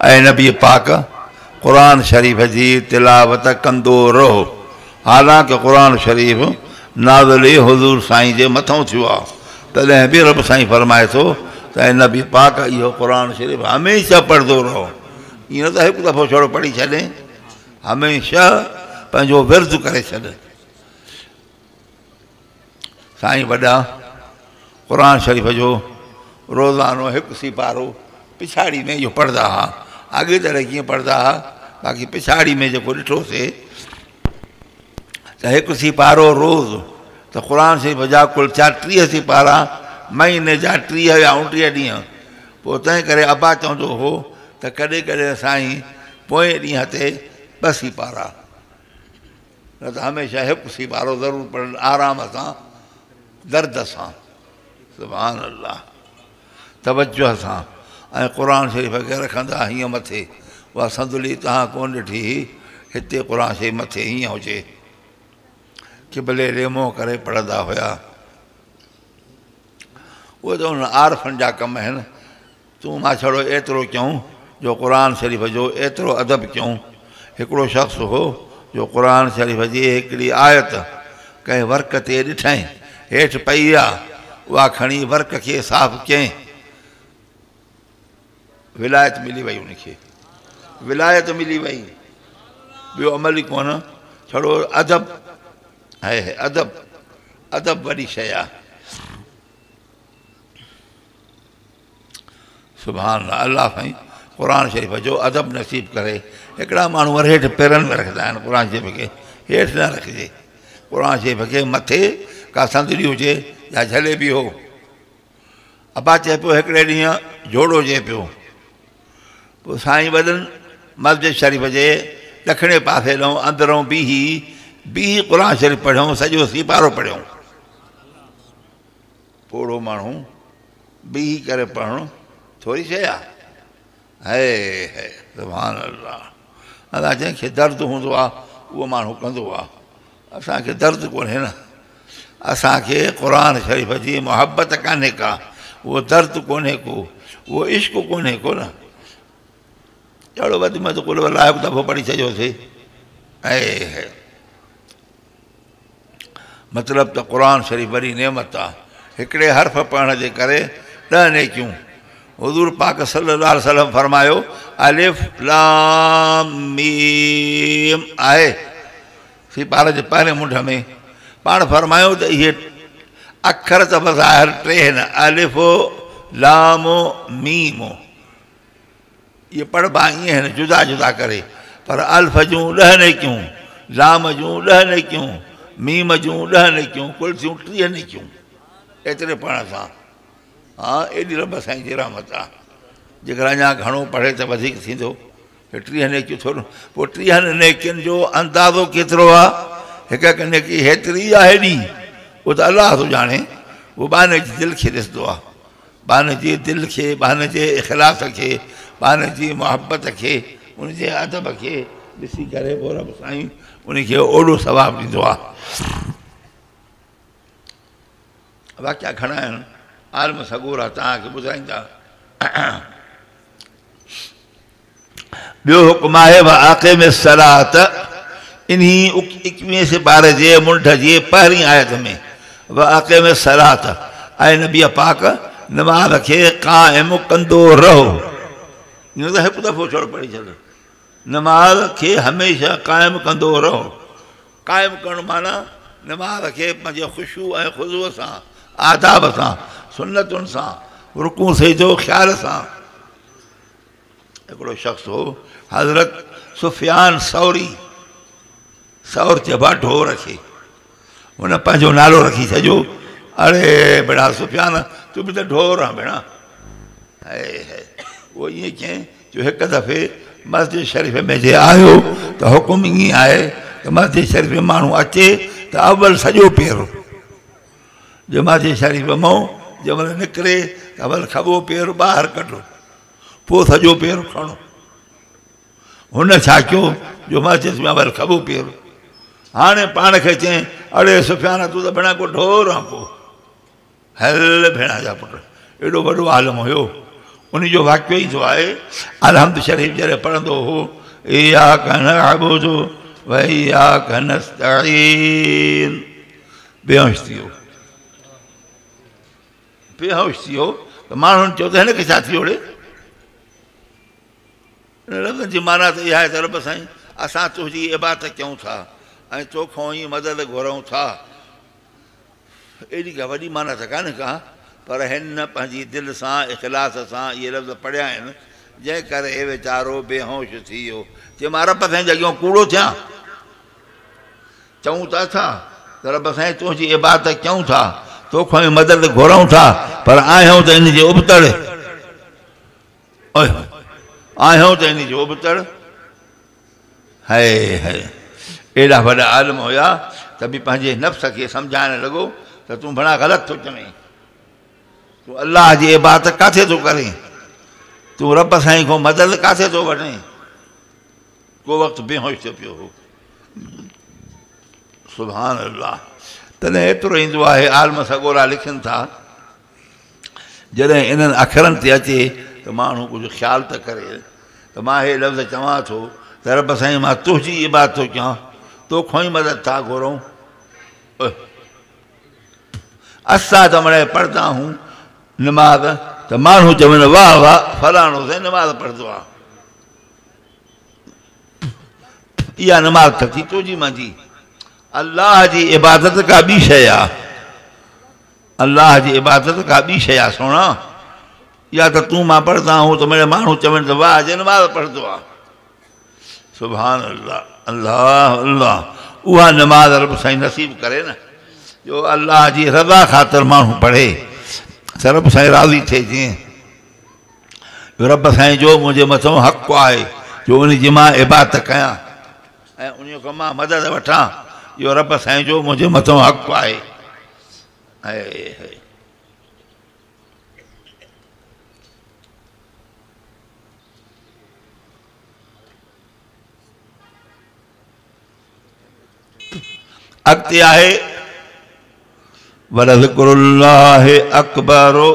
ऐं नबी पाक क़ुरान शरीफ़ जी तिलावत कंदो रहो। हालांकि क़ुरान शरीफ़ नाज़िल हुज़ूर साईं जे मथां थियो आहे, तॾहिं बि रब साईं फरमाए थो त ऐं नबी पाक इहो क़ुरान शरीफ़ हमेशह पढ़ंदो रहो। ईअं त हिकु दफ़ो छड़ो पढ़ी छॾे, हमेशह पंहिंजो विर्द करे छॾ। साईं वॾा क़ुरान शरीफ़ जो रोज़ानो हिकु सिपारो पिछाड़ी में इहो पढ़ंदा हुआ। अॻे तरह कीअं पढ़ंदा हुआ, बाक़ी पिछाड़ी में जेको ॾिठोसीं त हिकु सिपारो रोज़, त क़ुरान शरीफ़ जा कुल 30 सिपारा महीने जा 30 या 29 ॾींहं। पोइ तंहिं करे अबा चवंदो हो त कॾहिं कॾहिं साईं पोएं ॾींहं ते 2 सिपारा, न त हमेशह हिकु सिपारो ज़रूरु पढ़नि, आराम सां, दर्द सां। सुभान अल्लाह, तवजह सां। ऐं क़ुरान शरीफ़ खे रखंदा हीअं मथे, उहा संदुली तव्हां कोन ॾिठी हिते क़ुरान शरीफ़ मथे हीअं हुजे, कि भले रेमो करे पढ़ंदा हुया। उहे त हुन आरफनि जा कम आहिनि। तूं मां छड़ो एतिरो कयूं जो क़ुरान शरीफ़ जो एतिरो अदब कयूं। हिकिड़ो शख़्स हो जो क़ुरान शरीफ़ जी हिकिड़ी आयत कंहिं वर्क ते ॾिठईं, हेठि पई आहे, उहा खणी वर्क खे साफ़ कयईं, विलायत मिली वई उनखे, विलायत मिली वई। ॿियो अमल ई कोन, छड़ो अदब आहे। अदब, अदब वॾी शइ आहे। सुभान अल्लाह, अल्लाह साईं क़ुरान शरीफ़ जो अदब नसीब करे। हिकिड़ा माण्हू वरी हेठि पेरनि में रखंदा आहिनि क़ुरान शरीफ़ खे, हेठि न रखिजे। क़ुरान शरीफ़ खे मथे का संदड़ी हुजे या जलेबी हो। अबा चए पियो हिकिड़े ॾींहुं जोड़ो चए पियो, पोइ साईं वॾनि मस्जिद शरीफ़ जे ॾखिणे पासे ॾांहुं अंदरों बीही क़ुरान शरीफ़ पढ़ियऊं, सॼो सिपारो पढ़ियऊं। पोड़ो माण्हू बीही करे पढ़णु थोरी शइ आहे? है सुभान अल्लाह। अलाह जंहिंखे दर्द हूंदो आहे उहो माण्हू कंदो आहे, असांखे दर्द कोन्हे न। असांखे क़ुरान शरीफ़ जी मुहबत कान्हे का, उहो दर्द कोन्हे को, उहो इश्क कोन्हे को न। ॾाढो वधि में कुल वल्लाह हिकु दफ़ो पढ़ी छॾियोसीं। ऐं मतिलबु त क़ुरान शरीफ़ वॾी नेमत आहे। हिकिड़े हर्फ़ पढ़ण जे करे 10 नेकियूं। हुज़ूर पाक सल्लल्लाहु अलैहि वसल्लम फरमायो, अलिफ लाम मीम आहे सिपारे जे पहिरें मुंड में। पाण फरमायो त इहे अखर त बज़ाहिर 3 आहिनि, अलिफ़ो लामो मीमो। इहे पढ़बा ईअं आहिनि जुदा जुदा करे, पर अल्फ़ जूं 10 नेकियूं, लाम जूं 10 नेकियूं, मीम जूं 10 नेकियूं, कुल थियूं 30 नेकियूं। एतिरे पढ़ण सां हा एॾी रब साईं जी रहमत आहे। जेकर अञा घणो पढ़े त वधीक थींदो। 30 नेकियूं थोरो, पोइ 30 नेकियुनि जो अंदाज़ो केतिरो आहे? हिकु हिकु नेकी हेतिरी आहे हेॾी, उहो त अलाह थो ॼाणे। उहो बाने जी दिलि खे ॾिसंदो आहे, बाने जी दिलि खे, बाने जे इख़लास खे, बाने जी मुहबत खे, उनजे अदब खे ॾिसी करे पोइ रब साईं उनखे ओॾो सवाबु ॾींदो आहे। वाक़िया घणा आहिनि, आलम सगूर आहे, तव्हांखे ॿुधाईंदा। ॿियो हुकुम आहे वाक़िम सलात, इन्ही 21 सिपारे जे मुंड जी पहिरीं आयत में वाक़िम सलात ऐं नबी पाक नमाज़ खे क़ाइम कंदो रहो। इहो त हिकु दफ़ो छो पढ़ी छॾ, नमाज़ खे हमेशह क़ाइम कंदो रहो। क़ाइम करणु माना नमाज़ खे पंहिंजे ख़ुशू ऐं ख़ुज़ूअ सां, आदाब सां, सुन्नतुनि सां, रुकू सजदो ख़्याल सां। हिकिड़ो शख़्स हो हज़रत सुफ़ियान सौरी, सौर चइबो आहे ढोर खे, हुन पंहिंजो नालो रखी छॾियो। अड़े बेड़ा सुफ़ियान तूं बि त ढोर आहे भेणा। उहो ईअं चयईं जो हिकु दफ़े मस्जिद शरीफ़ में जे आयो त हुकुम ईअं आहे त मस्जिद शरीफ़ में माण्हू अचे त अवल सॼो पेर, जो मस्जिद शरीफ़ मां जंहिंमहिल निकिरे त अवल खॿो पेर ॿाहिरि कढो, पोइ सॼो पेर खणो। हुन छा कयो जो मस्जिद में अवल खॿो पेर। हाणे पाण खे चयईं अड़े सुफ़ियान तूं त भेणा को ढोर आहे, को हल भेणा जा पुट। एॾो वॾो आलम हुयो, उन जो वाक़ियो ई थो आहे अलहम्द शरीफ़ जॾहिं पढ़ंदो हो इय्याका नअबुदु व इय्याका नस्तईन बेहोश थी वियो त माण्हुनि चयो त हिन खे छा थी ओड़े हिन लफ़्ज़ जी माना त इहा आहे त रब साईं असां तुंहिंजी इबादत कयूं था ऐं तोखां ई मदद घुरूं था एॾी का वॾी माना त कान्हे का पर हिन पंहिंजी दिलि सां इख़लास सां इहे लफ़्ज़ पढ़िया आहिनि जंहिं करे हे वीचारो बेहोश थी वियो चए मां रब साईं जे अॻियां कूड़ो थियां चऊं था छा त रब साईं तुंहिंजी इबादत कयूं था तोखां ई मदद घुरूं था पर आहियूं त इन जे उबतड़ आहियूं त इन जो उबतड़ है एॾा वॾा आलिम हुया त बि पंहिंजे नफ़्स खे सम्झाइण लॻो त तूं भला ग़लति थो चवें तूं अलाह जी इबादत किथे थो करें तूं रब साईं खां मदद किथे थो वठें को वक़्तु बेहोश थियो पियो हो सुभान अल्लाह तॾहिं एतिरो ईंदो आहे आलिम सॻोरा लिखनि था जॾहिं इन्हनि अखरनि ते अचे त माण्हू कुझु ख़्यालु त करे त मां हे लफ़्ज़ चवां थो त रब साईं मां तुंहिंजी इबादत थो कयां तोखां ई मदद था घुरूं असां त मिड़े पढ़ंदा आहियूं नमाज़ त माण्हू चवनि वाह वाह फलाणो साईं नमाज़ पढ़ंदो आहे इहा नमाज़ त थी तुंहिंजी मुंहिंजी अल्लाह जी इबादत का ॿी शइ आहे अल्लाह जी इबादत का ॿी शइ आहे सोणा या त तूं मां पढ़ंदा आहियूं त मिड़े माण्हू चवनि त वाह जे नमाज़ पढ़ंदो आहे सुभान अल्लाह अल्लाह अल्लाह उहा नमाज़ रब साईं नसीब करे न जो अल्लाह जी रज़ा ख़ातिर माण्हू पढ़े त रब साईं राज़ी थिए जीअं रब साईं जो मुंहिंजे मथां हक़ु आहे जो उनजी मां इबादत कयां ऐं उन खां मां मदद वठां इहो रब साईं जो मुंहिंजे मथां हक़ु आहे अॻिते आहे वलज़िक्रुल्लाहि अकबरो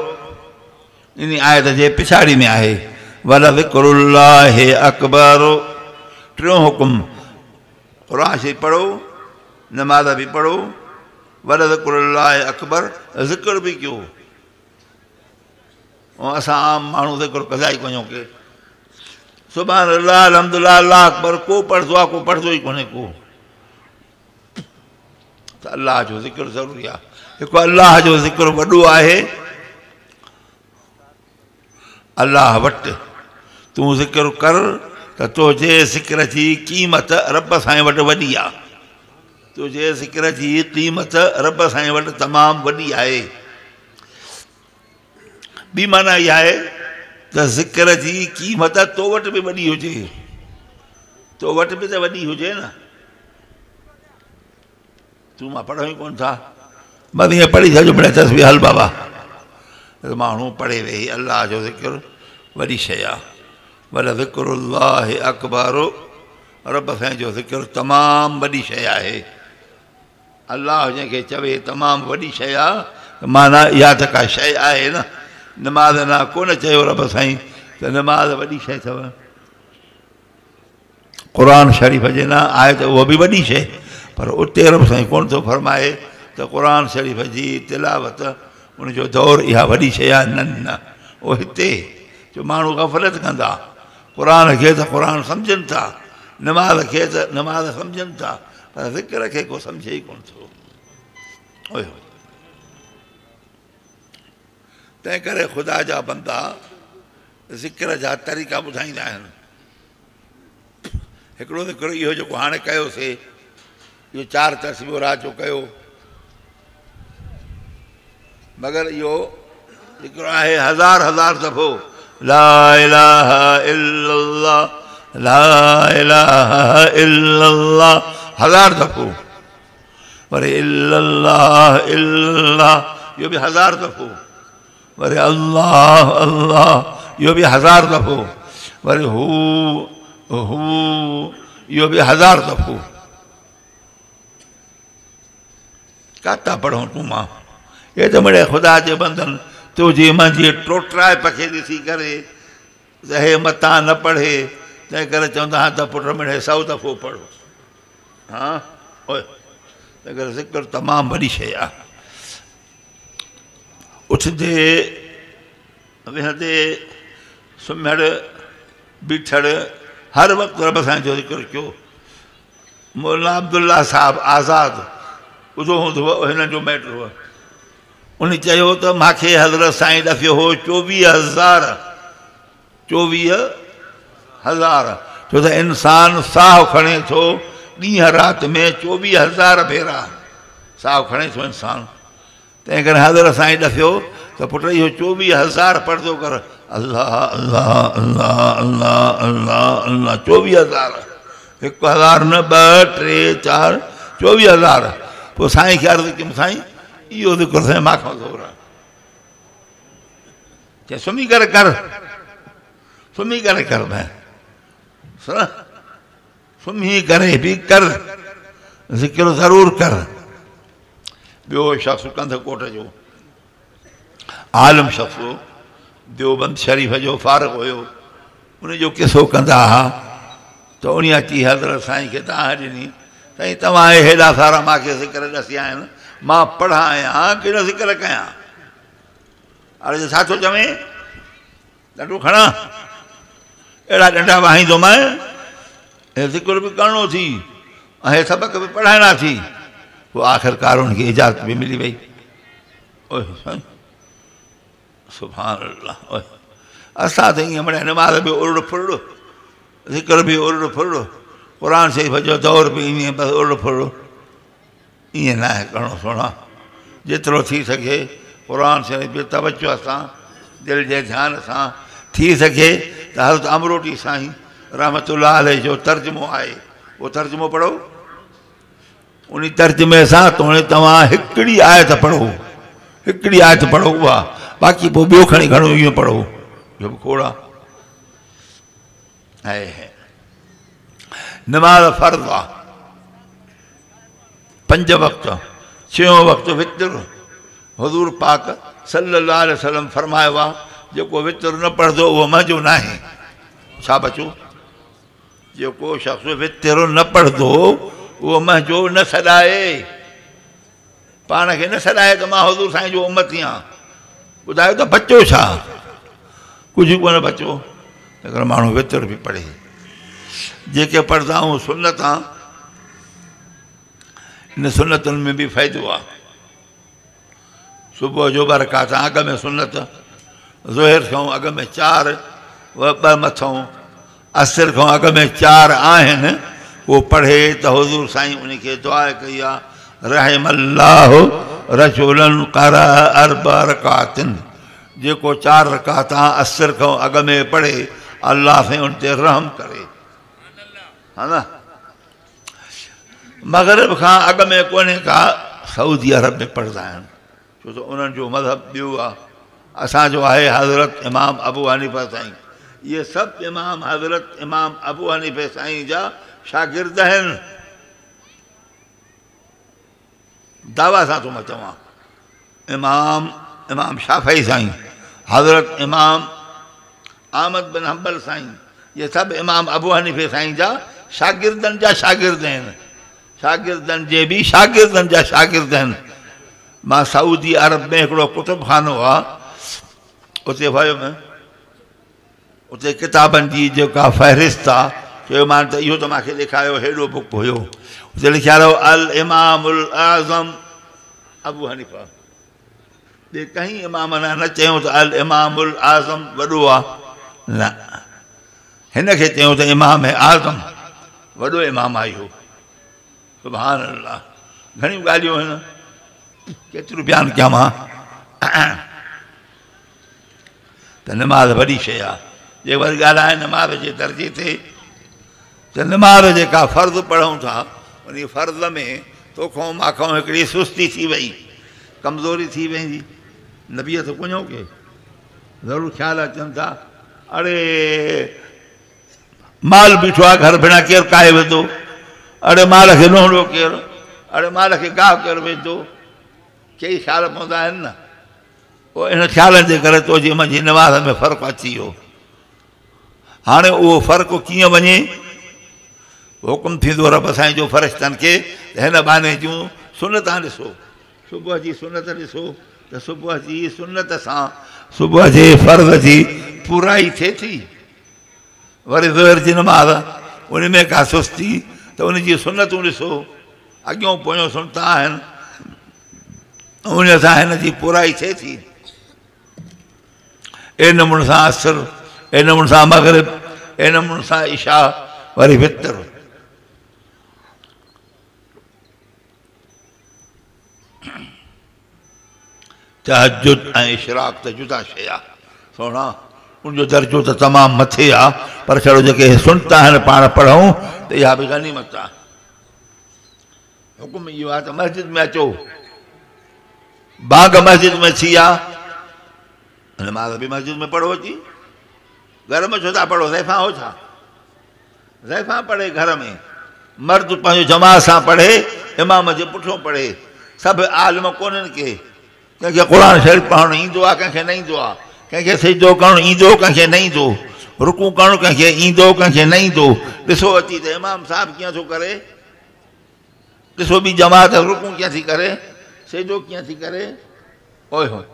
इन आयत जे पिछाड़ी में आहे वलज़िक्रुल्लाहि अकबरो टियों हुकुम क़ुरान शरीफ़ पढ़ो नमाज़ बि पढ़ो वलज़िक्रुल्लाहि अकबर ज़िक्र बि कयो ऐं असां आम माण्हू ज़िक्र कंदा ई कोन्ह के सुभान अल्लाह अलहम्दुलिल्लाह अल्लाह अकबर को पढ़ंदो आहे को पढ़ंदो ई कोन्हे को त अल्लाह जो ज़िक्र ज़रूरी आहे हिकु अल्लाह जो ज़िक्र वॾो आहे अल्लाह वटि तूं ज़िक्र कर त तुंहिंजे ज़िक्र जी क़ीमत रब साईं वटि वॾी आहे तुंहिंजे ज़िक्र जी क़ीमत रब साईं वटि तमामु वॾी आहे ॿी माना इहा आहे त ज़िक्र जी क़ीमत तो वटि बि वॾी हुजे तो वटि बि त वॾी हुजे न तूं मां पढ़ो ई कोन था बस ईअं पढ़ी छॾियो मिड़े तस्वीर हल बाबा माण्हू पढ़े वेही अल्लाह जो ज़िक्र वॾी शइ आहे वलज़िक्रुल्लाहि अकबरो रब साईं जो ज़िक्र तमामु वॾी शइ आहे अल्लाह जंहिंखे चवे तमामु वॾी शइ आहे माना इहा त का शइ आहे न नमाज़ न कोन चयो रब साईं त नमाज़ वॾी शइ अथव क़ुरान शरीफ़ जे न आहे त उहो बि वॾी शइ पर उते रब साईं कोन थो फरमाए त क़ुरान शरीफ़ जी तिलावत उनजो दौरु इहा वॾी शइ आहे न न उहो हिते जो माण्हू ग़फ़लत कंदा क़ुरान खे त क़ुरान सम्झनि था नमाज़ खे त नमाज़ सम्झनि था पर ज़िक्र खे को सम्झे ई कोन थो तंहिं करे ख़ुदा जा बंदा ज़िक्र जा तरीक़ा ॿुधाईंदा आहिनि हिकिड़ो ज़िक्र इहो जेको हाणे कयोसीं इहो 4 तस्वीर रात जो कयो मगर इहो ज़िक्र आहे हज़ार दफ़ो ला इलाहा इल्लल्लाह ला इलाहा इल्लल्लाह 1000 दफ़ो वरी इल्लल्लाह इल्लल्लाह इहो बि 1000 दफ़ो वरी अल्लाह अल्लाह इहो बि 1000 दफ़ो वरी हू इहो बि 1000 दफ़ो काथा पढ़ूं तूं मां हे त मिड़े ख़ुदा जे बंदनि तुझे मुंहिंजी टोटराए पखे ॾिसी करे त हे मतां न पढ़े तंहिं करे चवंदा हा त पुट मिड़े 100 दफ़ो पढ़ो हा ओए तंहिं करे ज़िक्र तमामु वॾी शइ आहे उथंदे विहंदे सुम्हण बीठड़ हर वक़्तु रब साईं जो ज़िक्र कयो मौलाना अब्दुल्ला साहब आज़ाद ॿुधो हूंदव हिननि जो मैटर हुओ उन चयो त मूंखे हज़रत साईं ॾकियो हो 24,000 छो त इंसान साहु खणे थो ॾींहं राति में 24,000 भेरा साहु खणे थो इंसान तंहिं करे हज़रत साईं ॾकियो त पुट इहो 24,000 पढ़ंदो कर अल्लाह अल्लाह अल्लाह अल्लाह अल्लाह अल्लाह 24,000 1,000 न 2 3 4 24,000 पोइ साईं खे अर्ज़ु कयमि साईं इहो ज़िक्र साईं मां खां ज़ोर आहे चए सुम्ही करे कर मैं सुम्ही करे बि कर ज़िक्र ज़रूरु कर ॿियो शख़्स कंध कोट जो आलम शख़्स हो देवबंद शरीफ़ जो फारग हुयो उनजो किसो कंदा हुआ त उन अची हज़रत साईं खे तव्हां ॾिनी साईं तव्हां हेॾा सारा मूंखे ज़िक्र ॾसिया आहिनि मां पढ़ा आहियां कहिड़ो ज़िक्र कयां हाणे छा थो चवें ॾंडो खणा अहिड़ा ॾंडा वाहींदो मां हे ज़िक्र बि करिणो थी ऐं सबक़ बि पढ़ाइणा थी पोइ आख़िरकार उनखे इजाज़त बि मिली वई ओए साईं सुभान अल्लाह ओए असां त ईअं मिड़े नमाज़ बि उड़ फुड़ ज़िक्र बि उड़ फुड़ क़ुर शरीफ़ जो दौर बि ईअं बसि उड़ फुड़ ईअं न आहे करिणो सोना जेतिरो थी सघे क़ुर शरीफ़ जो तवजो सां दिलि जे ध्यान सां थी सघे त हज़रत अमरोटी साईं रहमतुल्लाह अलैह जो तर्जुमो आहे उहो तर्जुमो पढ़ो उन तर्जुमे सां तव्हां हिकिड़ी आयत पढ़ो उहा बाक़ी पोइ ॿियो खणी घणो इहो पढ़ो जो बि खोड़ आहे नमाज़ फ़र्ज़ आहे 5 वक़्त 6 वक़्त वितर हुज़ूर पाक सल्लल्लाहु अलैहि वसल्लम फरमायो आहे जेको वितर न पढ़ंदो उहो मुंहिंजो न आहे छा बचो जेको शख़्स वितर न पढ़ंदो उहो मुंहिंजो न सॾाए पाण खे न सॾाए त मां हुज़ूर साईं जो उम्मती आहियां ॿुधायो त बचो छा कुझु कोन बचो तंहिं माण्हू वितर बि पढ़े जेके पढ़ंदा आहियूं सुनत आहे इन सुनतुनि में बि फ़ाइदो आहे सुबुह जो 2 रकात अॻ में सुनत ज़ोहर खां अॻ में 4 2 मथां असर खां अॻ में 4 आहिनि उहो पढ़े त हुज़ूर साईं उनखे दुआ कई आहे रहमल्लाहु रजूलन क़रा 4 रकातिन जेको 4 रकात असर खां अॻ में पढ़े अल्लाह साईं उन ते रहम करे हा न मग़रिब खां अॻ में कोन्हे का सऊदी अरब में पढ़ंदा आहिनि छो त उन्हनि जो मज़हब ॿियो आहे असांजो आहे हज़रत इमाम अबू हनीफ़ा साईं इहे सभु इमाम हज़रत इमाम अबू हनीफ़े साईं जा शागिर्द आहिनि दावा सां थो मां चवां इमाम शाफ़ई साईं हज़रत इमाम अहमद बिन हंबल साईं इहे सभु इमाम अबू हनीफ़े साईं जा शागिर्दनि जा शागिर्द आहिनि शागिर्दनि जे बि शागिर्दनि जा शागिर्द आहिनि मां सऊदी अरब में हिकिड़ो कुतुबखानो आहे उते वियुमि उते किताबनि जी जेका फ़हिरिस्त आहे चयो मान त इहो त मूंखे ॾेखारियो हेॾो बुक हुयो उते लिखियलु अल इमामुल आज़म अबू हनीफ़ा ॿिए कंहिं इमाम न चयूं त अल इमामुल आज़म वॾो आहे न हिन खे चयूं त इमाम आज़म वॾो इमाम आहे इहो सुभान अल्लाह घणियूं ॻाल्हियूं आहिनि केतिरो बयानु कयां मां त नमाज़ वॾी शइ आहे जे वरी ॻाल्हाए नमाज़ जे दर्जे ते त नमाज़ जेका फ़र्ज़ु पढ़ूं था उन फ़र्ज़ में तोखां माखां हिकिड़ी सुस्ती थी वई कमज़ोरी थी वेंदी नबीअ त कुञो के ज़रूरु ख़्यालु अचनि था अड़े माल बीठो आहे घर भेणा केरु काहे वेंदो अड़े माल खे नोहड़ो केरु अड़े माल खे गाहु केरु वेंदो कई ख़्याल पवंदा आहिनि न पोइ इन ख़्यालनि जे करे तुंहिंजी मुंहिंजी नमाज़ में फ़र्क़ु अची वियो। हाणे उहो फ़र्क़ु कीअं वञे? हुकुम थींदो रब साईं जो फ़रिश्तनि खे त हिन बहाने जूं सुनतां ॾिसो, सुबुह जी सुनत ॾिसो त सुबुह जी सुनत सां सुबुह जे फ़र्ज़ जी पूराई थिए थी। वरी ज़ोहर जी नमाज़ उन में का सुस्ती त उन जी सुनतूं ॾिसो, अॻियों पोयों सुनता आहिनि, उन सां हिन जी पूराई थिए थी। ए नमूने सां असर, ए नमूने सां मग़रिब, ए नमूने सां इशा, वरी वितर। तहज्जुद ऐं इशराक त जुदा शइ आहे सोना, उनजो दर्जो त तमामु मथे आहे, पर छड़ो जेके सुनता आहिनि पाण पढ़ूं त इहा बि गनीमत आहे। हुकुम इहो आहे त मस्जिद में अचो, बाग़ मस्जिद में थी आहे, नमाज़ बि मस्जिद में पढ़ो अची। घर में छो था पढ़ो? ज़ैफ़ा हो छा? ज़ैफ़ा पढ़े घर में, मर्द पंहिंजो जमात सां पढ़े, इमाम जे पुठियों पढ़े। सभु आलिम कोन्हनि के, कंहिंखे क़ुर शरीफ़ पढ़णु ईंदो आहे, कंहिंखे न ईंदो आहे, कंहिंखे सिजदो करणु ईंदो, कंहिंखे न ईंदो, रुकू करणु कंहिंखे ईंदो, कंहिंखे न ईंदो। ॾिसो अची त इमाम साहिबु कीअं थो करे, ॾिसो ॿी जमात रुकू कीअं थी करे, सिजदो कीअं थी करे। ओए होए,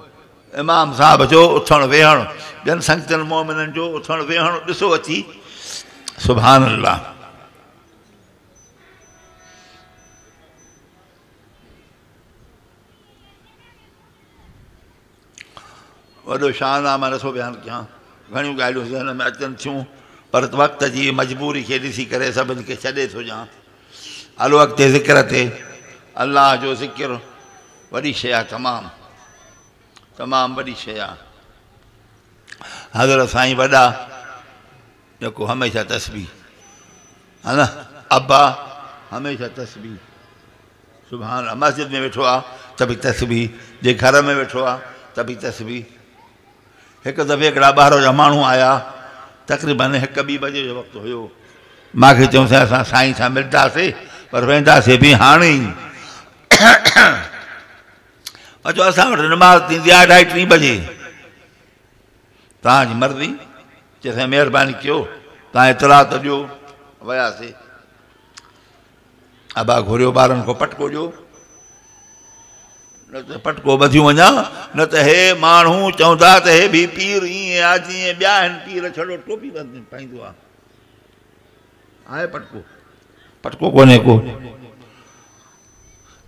इमाम साहिब जो उथणु वेहणु, ॿियनि संगतनि मोमिननि जो उथणु वेहणु ॾिसो अची। सुभान अल्लाह। वॾो शान आहे, मां नथो बयानु कयां, घणियूं ॻाल्हियूं ज़हन में अचनि थियूं, पर वक़्त जी मजबूरी खे ॾिसी करे सभिनि खे छॾे थो ॾियां। हलो अॻिते ज़िक्र ते। अलाह जो ज़िक्र वॾी शइ आहे, तमामु तमामु वॾी शइ आहे। हज़रत साईं वॾा जेको हमेशह तस्बीह, हा न, अब्बा हमेशह तस्बीह। सुभान अल्लाह। मस्जिद में वेठो आहे त बि तस्बीह, जे घर में वेठो आहे त बि तस्बीह। हिकु दफ़े हिकिड़ा ॿाहिरि जा माण्हू आया, तक़रीबन 1-2 बजे जो वक़्तु हुयो। मूंखे चयोसीं असां साईं सां मिलंदासीं, पर वेंदासीं बि हाणे ई। अचो असां वटि नमाज़ थींदी आहे 2:30-3 बजे, तव्हांजी मर्ज़ी। चइसां महिरबानी कयो, तव्हां इतलाह त ॾियो। वियासीं, अबा घुरियो ॿारनि खां पटको ॾियो, न त पटको ॿधियूं वञा, न त हे माण्हू चवंदा त हे बि पीर ईअं आहे जीअं ॿिया आहिनि पीर, छड़ो टोपी पाईंदो आहे। आहे पटको? पटको कोन्हे को।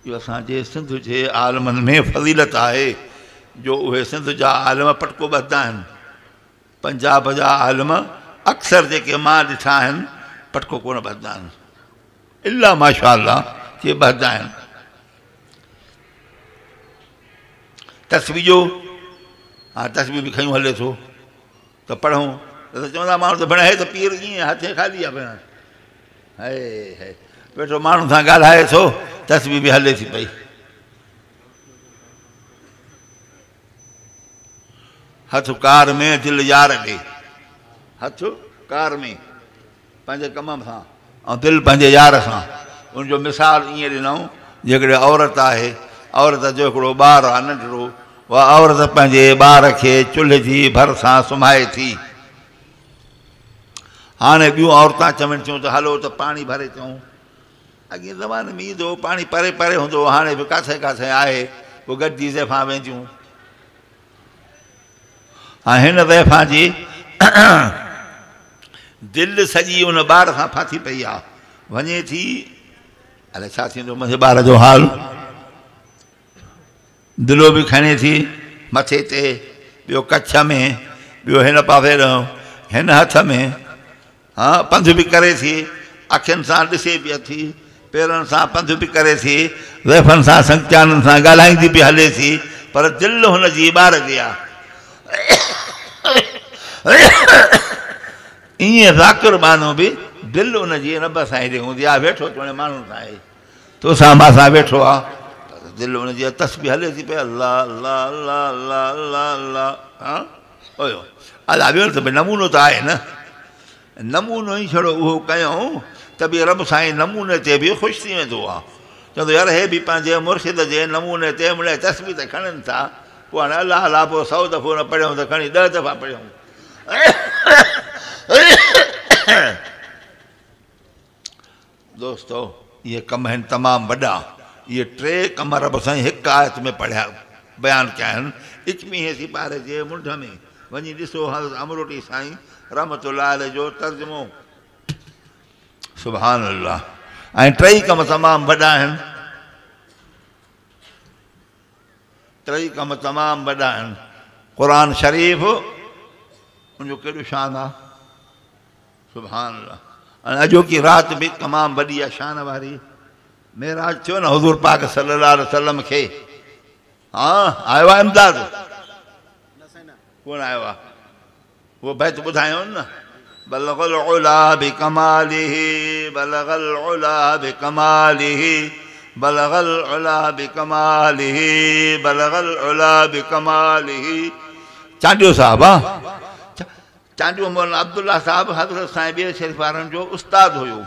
इहो असांजे सिंध जे आलमनि में फज़ीलत आहे जो उहे सिंध जा आलम पटको ॿधंदा आहिनि। पंजाब जा आलम अक्सर जेके मां ॾिठा आहिनि पटको कोन ॿधंदा आहिनि, इलाह माशा अल्लाह के ॿधंदा आहिनि। तस्बीह जो, हा तस्बीह बि खयूं हले थो त पढ़ूं, त चवंदा माण्हू त भेण हे त पीर ईअं हथे खाली आहे भेण, हे वेठो माण्हू सां ॻाल्हाए थो, तस्बीह बि हले थी पई। हथ कार में दिलि यार ॾे, हथ कार में पंहिंजे कम सां ऐं दिलि पंहिंजे यार सां। उनजो मिसाल ईअं ॾिनऊं, जेकॾहिं औरत आहे, औरत जो हिकिड़ो ॿारु आहे नंढड़ो, उहा औरत पंहिंजे ॿार खे चुल्हि जी भर सां सुम्हाए थी। हाणे ॿियूं औरतां चवनि थियूं त हलो त पाणी भरे अचूं। अॻे ज़माने में ईंदो पाणी परे परे हूंदो, हाणे बि किथे किथे आहे, पोइ गॾिजी ज़ैफ़ां वेंदियूं। हा हिन ज़ैफ़ां जी दिलि सॼी उन ॿार सां फाथी पई आहे, वञे थी अलाए छा थींदो मुंहिंजे ॿार जो हाल। दिलो बि खणे थी मथे ते, ॿियो कच्छ में, ॿियो हिन पासे हिन हथ में, हा पंधु बि करे थी, अखियुनि सां ॾिसे बि थी, पेरनि सां पंधु बि करे थी, ज़ैफ़नि सां संगत्याननि सां ॻाल्हाईंदी बि हले थी, पर दिलि हुनजी ॿार जी आहे। ईअं ज़ाकिर बानो बि दिलि हुनजी रब सां हेॾे हूंदी आहे, वेठो चवणे माण्हू सां आहे, तोसां मां सां वेठो आहे, दिलि हुनजी तस्बीह हले थी पई, अल्लाह अल्लाह अल्लाह अल्लाह अल्लाह अल्लाह। हा ओयो अलाह ॿियो त भई नमूनो त आहे न, नमूनो ई छड़ो उहो कयूं त बि रब साईं नमूने ते बि ख़ुशि थी वेंदो आहे। चवंदो यार हे बि पंहिंजे मुर्शिद जे नमूने ते मिड़े तस्बीह त खणनि था, पोइ हाणे अलाह अलाह पोइ 100 दफ़ो न पढ़ियऊं त खणी 10 दफ़ा पढ़ियऊं। दोस्तो इहे कम आहिनि तमामु वॾा। इहे 3 कम रब साईं हिकु आयत में पढ़िया बयानु कया आहिनि। 21 सिपारे जे मुंड में वञी ॾिसो हज़रत अमरोटी साईं रहमतुल्लाह अलैह जो तर्जुमो। सुभान अल्लाह। ऐं 3 कम तमामु वॾा आहिनि। 3 कम तमामु वॾा आहिनि। क़ुरान शरीफ़ उनजो केॾो शान आहे। सुभान अल्लाह। ऐं अॼोकी राति बि तमामु वॾी आहे शान वारी। मेराज थियो न हुज़ूर पाक सल्लल्लाहु अलैहि वसल्लम खे। हा आयो आहे इमदाद कोन आयो आहे। उहो बैत ॿुधायूं न बलगल उला बिकमालिही बलगल उला बिकमालिही बलगल उला बिकमालिही बलगल उला बिकमालिही। चांडियो साहब आहे। चांडियो मौलाना अब्दुल्ला साहब हज़रत साईं ॿिए शरीफ़ वारनि जो उस्ताद हुयो।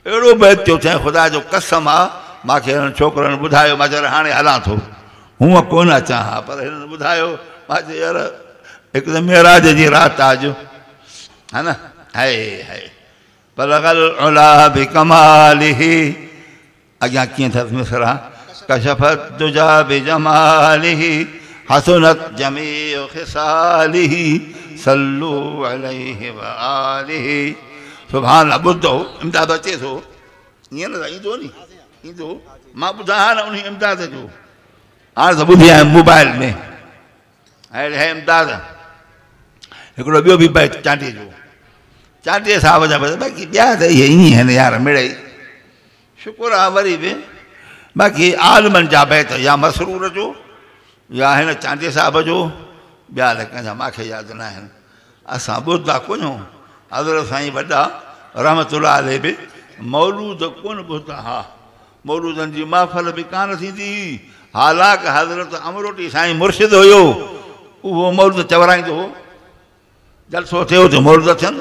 अहिड़ो बैत थियो चई ख़ुदा जो कसम आहे मूंखे हिननि छोकिरनि ॿुधायो। मां चयो हाणे हलां थो हूअं कोन अचां हा पर हिननि ॿुधायो। मां चयो यार हिकदमि मेराज जी राति आहे अॼु है न। हाय हाय बलगल उला बिकमालिही। अॻियां कीअं अथसि मिसरा कशफत दुजा बिजमालिही हसनत जमीउ ख़िसालिही सल्लू अलैहि व आलिही। सुभान अल्लाह। ॿुधो इमदाद अचे थो ईअं न ईंदो नी ईंदो। मां ॿुधायां न उन इमदाद जो हाणे त ॿुधी आहियां मोबाइल में। है इमदाद। हिकिड़ो ॿियो बि बैत चांडीअ जो। चांडीअ साहिब जा बाक़ी ॿिया त इहे ईअं आहिनि यार मिड़ई। शुकुर आहे वरी बि बाक़ी आलमनि जा बैत या मसरूर जो या हिन चांडीअ साहिब जो ॿिया त कंहिंजा मूंखे यादि न आहिनि। असां ॿुधंदा कोन्हूं। हज़रत साईं वॾा रहमतुल्लाह अलैह बि मौलूद कोन ॿुधंदा। हा मौलूदनि जी महफ़िल बि कान थींदी। हालांकि हज़रत अमरोटी साईं मुर्शिद हुयो। उहो मौलूद चवराईंदो हो। जलसो थियो त मौलूद थियनि।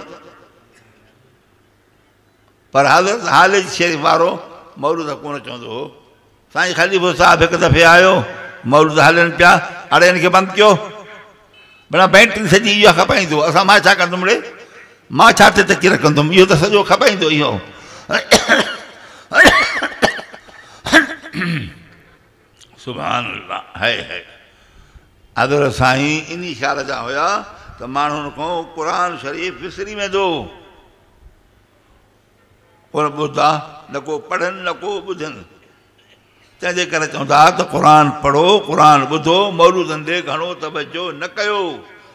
पर हज़रत हालिज शरीफ़ वारो मौलूद कोन चवंदो हो। साईं ख़लीफ़ो साहिब हिकु दफ़े आयो मौलूद हलनि पिया। हाणे हिनखे बंदि कयो भला बैटरी सॼी इहा खपाईंदो। असां मां छा कंदुमि रे मां छा ते तकी रखंदुमि। इहो त सॼो खपाईंदो इहो। सुभान अल्लाह। है हज़रत साईं इन ख़्याल जा हुया त माण्हुनि खां क़ुरान शरीफ़ विसरी वेंदो। कोन ॿुधंदा न को पढ़नि न को ॿुधनि। तंहिंजे करे चवंदा त क़ुरान पढ़ो क़ुरान ॿुधो मौलूदनि ॾे घणो तवजो न कयो।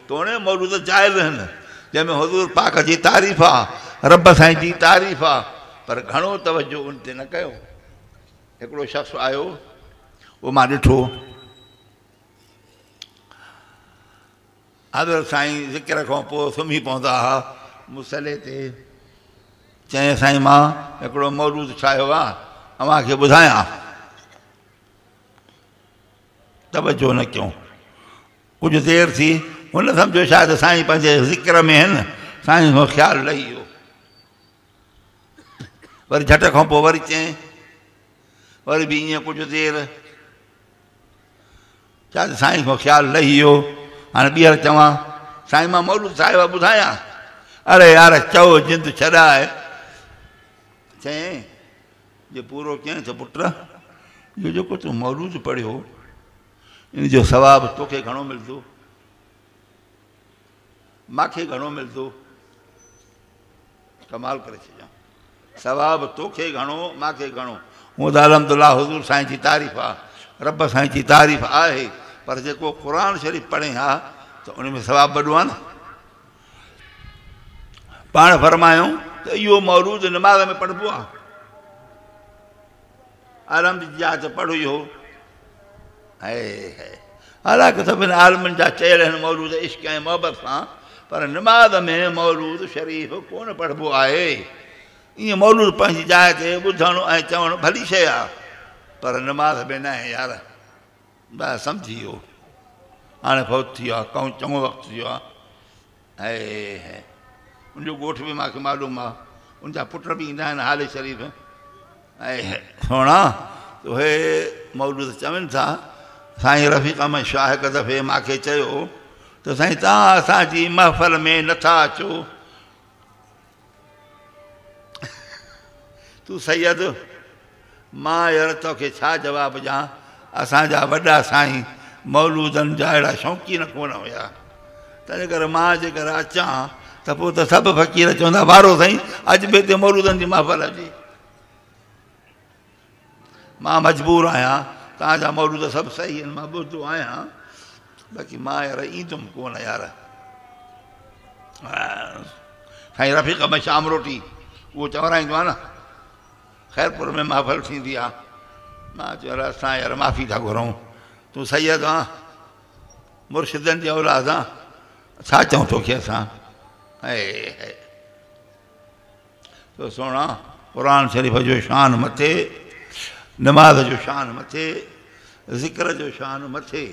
तोड़े मौलूद जाइज़ आहिनि जंहिंमें हुज़ूर पाक जी तारीफ़ आहे रब साईं जी तारीफ़ आहे पर घणो तवजो उन ते न कयो। हिकिड़ो शख़्स आयो उहो मां ॾिठो हज़रत साईं ज़िक्र खां पोइ सुम्ही पवंदा हुआ मुसले ते। चई साईं मां हिकिड़ो मौलूद ठाहियो आहे अव्हांखे ॿुधायां। तवजो न कयूं। कुझु देरि थी हुन सम्झो शायदि साईं पंहिंजे ज़िक्र में आहिनि साईं खां ख़्यालु लही वियो। वरी झट खां पोइ वरी चई वरी बि ईअं कुझु देरि शायदि साईं खां ख़्यालु लही वियो। हाणे ॿीहर चवां साईं मां मौलूद ठाहियो आहे ॿुधायां। अरे यार चओ जिंद छॾाए। चई जे पूरो कयईं त पुट इहो जेको तूं मौलूद पढ़ियो इन जो सवाबु तोखे घणो मिलंदो मूंखे घणो मिलंदो। कमाल करे छॾियां। सवाबु तोखे घणो मूंखे घणो। हूअं त अलहमदुलिल्लाह हुज़ूर साईं जी तारीफ़ आहे रब साईं जी तारीफ़ आहे पर जेको क़ुरान शरीफ़ पढ़े हा त उन में सवाबु वॾो आहे न। पाण फरमायूं त इहो मौलूद नमाज़ में पढ़िबो आहे। आलम जा त पढ़ो इहो। हालांकि सभिनी आलमनि जा चयल आहिनि मौलूद इश्क ऐं मोहबत सां पर नमाज़ में मौलूद शरीफ़ कोन पढ़िबो आहे। ईअं मौलूद पंहिंजी जाइ ते ॿुधणु ऐं चवणु भली शइ आहे पर नमाज़ में न आहे यार। बसि सम्झी वियो। हाणे फौत थी वियो आहे चङो वक़्तु थी वियो आहे। उनजो ॻोठ बि मूंखे मालूम आहे। उनजा पुट बि ईंदा आहिनि हाले शरीफ़। ऐं सोणा उहे मौलूद चवनि था साईं रफ़ीक़ अहमद शाह हिकु दफ़े मूंखे चयो त साईं तव्हां असांजी महफ़िल में नथा अचो। तूं सैयद मां यार तोखे छा जवाबु ॾियां। असांजा वॾा साईं मौलूदनि जा अहिड़ा शौक़ीन कोन हुया, तंहिंजे करे मां जेकर अचां त पोइ त सभु फ़क़ीर चवंदा वारो साईं अॼु बि हिते मौलूदनि जी महफ़िल अचे। मां मजबूर आहियां, तव्हांजा मौलूद सभु सही आहिनि, मां ॿुधो आहियां, बाक़ी मां यार ईंदुमि कोन यार। साईं रफ़ीक़ अहमद शाम रोटी उहो चवराईंदो आहे न, ख़ैरपुर में महफ़िल थींदी आहे। मां चयो असां यार माफ़ी था घुरूं, तूं सैयद आहे, मुर्शिदनि जी औलाद आहे, छा चऊं तोखे असां। तो सोणा क़ुरान शरीफ़ जो शान मथे, नमाज़ जो शान मथे, ज़िक्र जो शान मथे।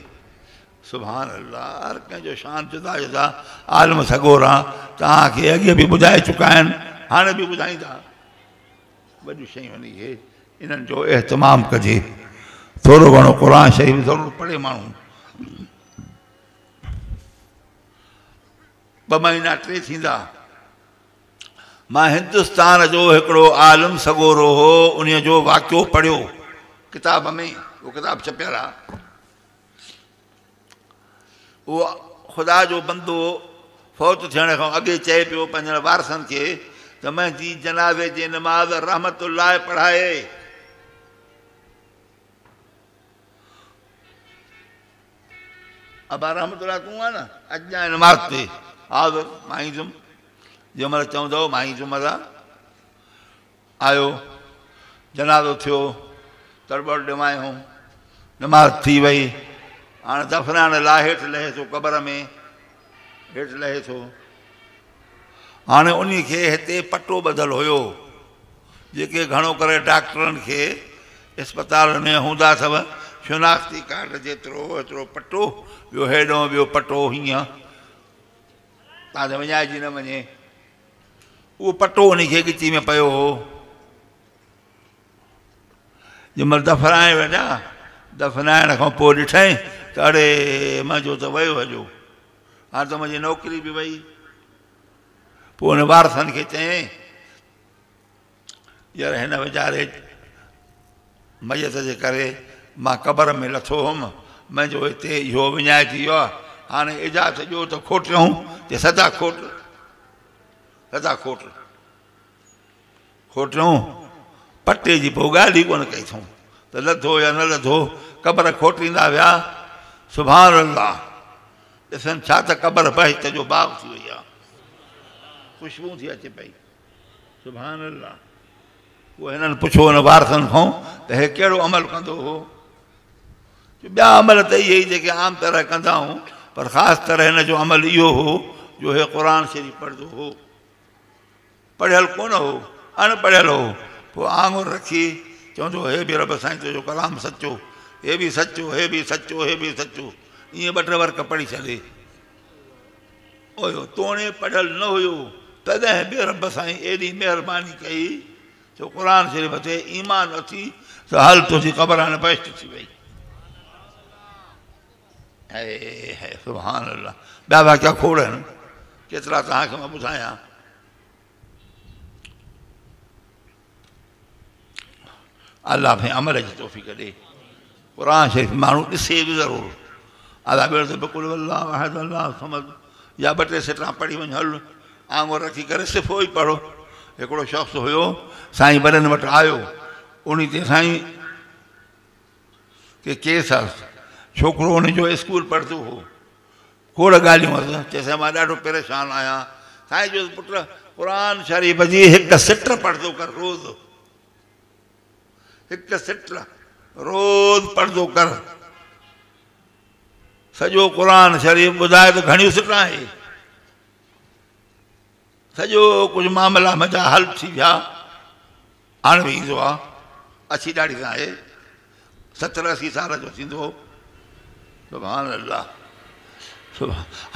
सुभान अल्लाह, हर कंहिंजो शान जुदा जुदा। आलम सगोरा तव्हांखे अॻे बि ॿुधाए चुका आहिनि, हाणे बि ॿुधाईंदा। वॾियूं शयूं आहिनि इहे, इन्हनि जो एहतमाम कजे। थोरो घणो क़ुरान शरीफ़ ज़रूरु पढ़े माण्हू। 2 महीना 3 थींदा। मां हिंदुस्तान जो हिकिड़ो आलिम सगोरो हो, उन जो वाक़ियो पढ़ियो किताब में, उहो किताब छपियल आहे। उहो ख़ुदा जो बंदो फ़ौत थियण खां अॻे चए पियो पंहिंजनि वारसनि खे त मुंहिंजी जनाज़े जी नमाज़ रहमतुल्लाह पढ़ाए। अबा रहमतुल्लाह तूं आहे न, अॼु जा नमाज़ ते हाज़िर, मां ईंदुमि जंहिं महिल चवंदो मां ईंदुमि। मज़ा आयो, जनाज़ो थियो, तड़बड़ ॾिवायूं, नमाज़ थी वई। हाणे दफ़नाइण लाइ हेठि लहे थो, क़बर में हेठि लहे थो। हाणे उन खे हिते पटो ॿधल हुयो, जेके घणो करे डॉक्टरनि खे इस्पताल में हूंदा अथव, शिनाख़्ती कार्ड जेतिरो एतिरो पटो, ॿियो हेॾो ॿियो पटो हीअं, तव्हांजे विञाइजी न वञे। उहो पटो उन खे ॻिची में पियो हो। जंहिं महिल दफ़नाए वञा, दफ़नाइण खां पोइ ॾिठई त अड़े मुंहिंजो त वियो हॼो, हाणे त मुंहिंजी नौकिरी बि वई। पोइ हुन वारसनि खे चयईं यार हिन वीचारे मैयत जे करे मां क़बर में लथो हुउमि, मुंहिंजो हिते इहो विञाइजी वियो आहे, हाणे इजाज़त ॾियो त खोटियूं ते सदा खोट, सदा खोट खोटियूं पटे जी पोइ ॻाल्हि ई कोन कई अथऊं त लधो या न लधो, क़बर खोटींदा विया। सुभान अल्लाह, ॾिसनि छा त क़बर बहिश्त जो बाग़ थी वई आहे, ख़ुशबू थी अचे पई। सुभान अल्लाह। उहो हिननि पुछो हुन वारसनि खां त हे कहिड़ो अमल कंदो हो। ॿिया अमल त इहे ई जेके आम तरह कंदा आहियूं, पर ख़ासि तरह हिन जो अमल इहो हो जो हे क़ुरान शरीफ़ पढ़ंदो हो। पढ़ियल कोन हो, अनपढ़ियल हो। पोइ आङुर रखी चवंदो हे बि रब साईं तुंहिंजो कलाम सचो, हे बि सचो, हे बि सचो, हे बि सचो, ईअं 2 टे वर्क पढ़ी छॾे। ओयो तोणे पढ़ियल न हुयो, तॾहिं बि रब साईं एॾी महिरबानी कई जो क़ुरान शरीफ़ ते ईमान अची त हल तुंहिंजी क़बर हाणे बहिश्त थी वई। सुभान अल्लाह। ॿिया वाक़िया खोड़ आहिनि, केतिरा तव्हांखे मां ॿुधायां। अलाह भई अमल जी तौफ़ीक़ ॾे। क़ुरान शरीफ़ माण्हू ॾिसे बि ज़रूरु। अलाह ॿियो त बिल्कुल अलाह अहद अलाह समद या 2 टे सिटा पढ़ी वञ, हल आङुर रखी करे सिफ़ो ई पढ़ो। हिकिड़ो शख़्स हुयो, साईं वॾनि वटि आयो, उन ते साईं के केस आहे, छोकिरो उनजो स्कूल पढ़ंदो हो, खोड़ ॻाल्हियूं हुअसि। चइसि मां ॾाढो परेशान आहियां। साईं जो पुट क़ुरान शरीफ़ जी 1 सिट पढ़ंदो कर रोज़, 1 सिट रोज़ पढ़ंदो कर। सॼो क़ुरान शरीफ़ ॿुधाए त घणियूं सिटां आहे, सॼो कुझु मामला मुंहिंजा हल थी विया। हाणे बि ईंदो आहे, अछी ॾाढी सां आहे, 70-80 साल जो थींदो। सुभान अल्लाह।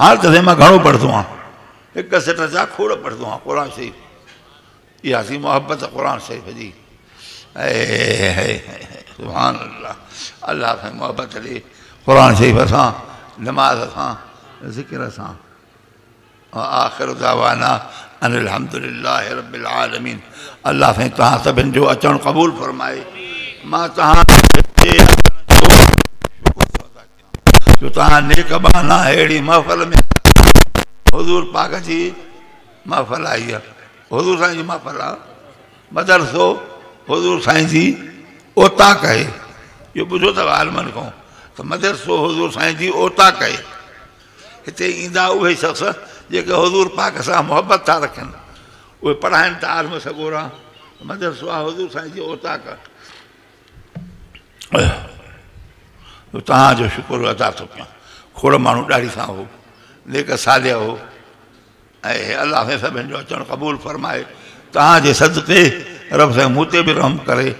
हाणे त साईं मां घणो पढ़ंदो आहियां, 1 सिट जा खोड़ पढ़ंदो आहियां क़ुरान शरीफ़। इहा सी मोहबत क़ुरान शरीफ़ जी। सुभान अल्लाह। अल्लाह साईं मोहबत ॾे। कुरान शरीफ सां, नमाज सां, ज़िक्र सां। आख़िर दावाना अनिल हम्दुलिल्लाहि रब्बिल आलमीन। अल्लाह साईं तव्हां सभिनि जो अचणु क़बूल फरमाए। मां तव्हां जो तव्हां नेक बहाना अहिड़ी महफ़िल में हुज़ूर पाक जी महफ़िल आई आहे। हुज़ूर साईं जी महफ़िल आहे, मदरसो हुज़ूर साईं जी ओताक आहे। इहो ॿुधो अथव आलमनि खां त मदरसो हुज़ूर साईं जी ओताक आहे। हिते ईंदा उहे शख़्स जेके हुज़ूर पाक सां मुहबत था रखनि, उहे पढ़ाइनि था आलम सगोरा। मदरसो आहे हुज़ूर साईं जी ओताक। तव्हांजो शुक्र अदा थो कयां। खोड़ माण्हू ॾाढी सां हो, नेक सालिया हो, ऐं अलाह सां सभिनि जो अचणु क़बूल फरमाए। तव्हांजे सदक़े रब साईं मूं ते बि रहम करे,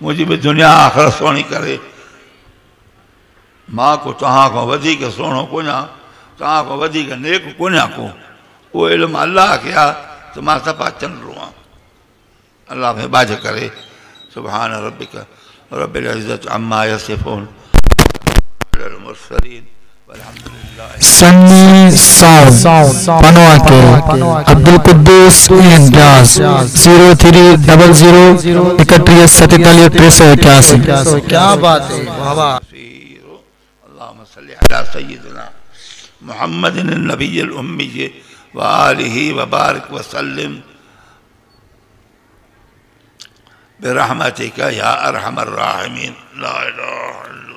मुंहिंजी बि दुनिया आख़िर सुहिणी करे। मां को तव्हां खां वधीक सुहिणो कोन्हा, तव्हां खां वधीक नेक कोन्हा को। उहो इल्मु अलाह खे आहे त मां सफ़ा चंडो आहियां। अलाह में बाज करे। सुभान रब्बिक रब्बिल इज़्ज़ति अम्मा यसिफ़ून वल Mursaleen वल्हम्दुलिल्लाहि। Sunny Sound, Panwake, Abdul Quddus Imtiaz, 0300 31 क्या बात है, वाह वाह। अल्लाहुम्मा सल्लि अला सय्यिदिना मुहम्मदिन नबिय्यिल उम्मी व आलिहि व बारिक व सल्लिम बिरहमतिका या अरहमर राहिमीन। ला इलाहा इल्लल्लाह।